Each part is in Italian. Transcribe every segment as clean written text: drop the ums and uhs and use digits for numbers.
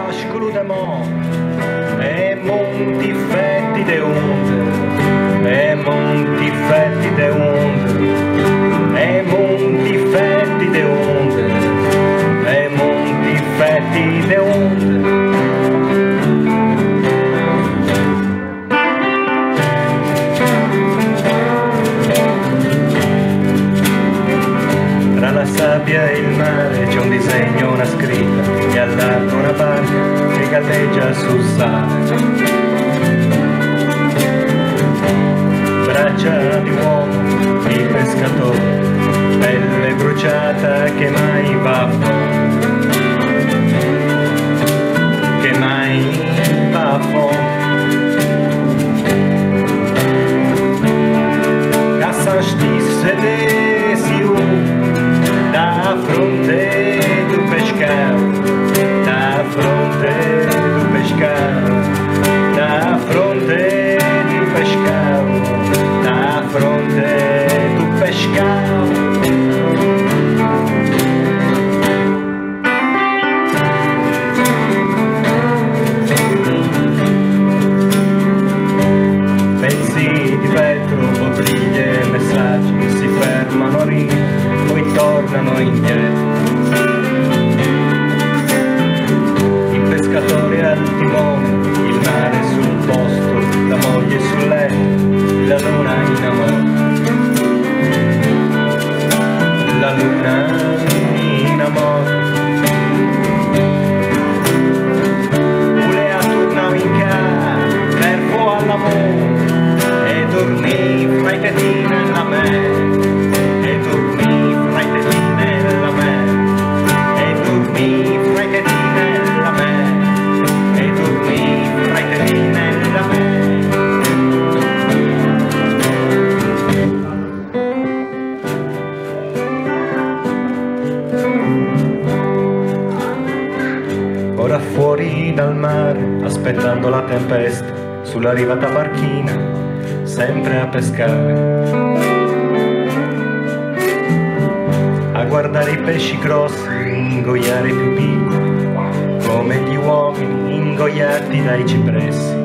mascolo de mo e monti fetti de onde, e monti fetti de onde, e monti fetti de onde, e monti fetti de onde. Tra la sabbia e il mare c'è un disegno, una scritta e all'alto una barca che galleggia sul sale. Braccia di uomo, di pescatore, pelle bruciata che mai va a fondo, che mai va a fondo. A San Stisse da fronte do pescado, da fronte do pescado, da fronte do pescado, da fronte do pescado. Pezzi di vetro, bottiglie, messaggi si fermano a ridere, poi tornano indietro. Il pescatore al timone, il mare sul posto, la moglie sul letto, la luna in amore, la luna in amore. Volea tornare in casa, nervo all'amore, e dormì fra i tetti nella me. Ora fuori dal mare, aspettando la tempesta, sulla riva tabarchina, sempre a pescare, a guardare i pesci grossi, ingoiare i più piccoli, come gli uomini ingoiati dai cipressi,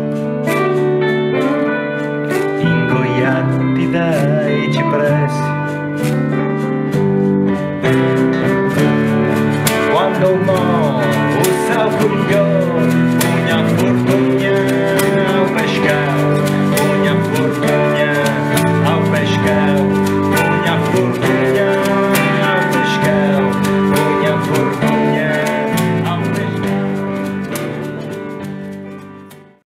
ingoiati dai cipressi.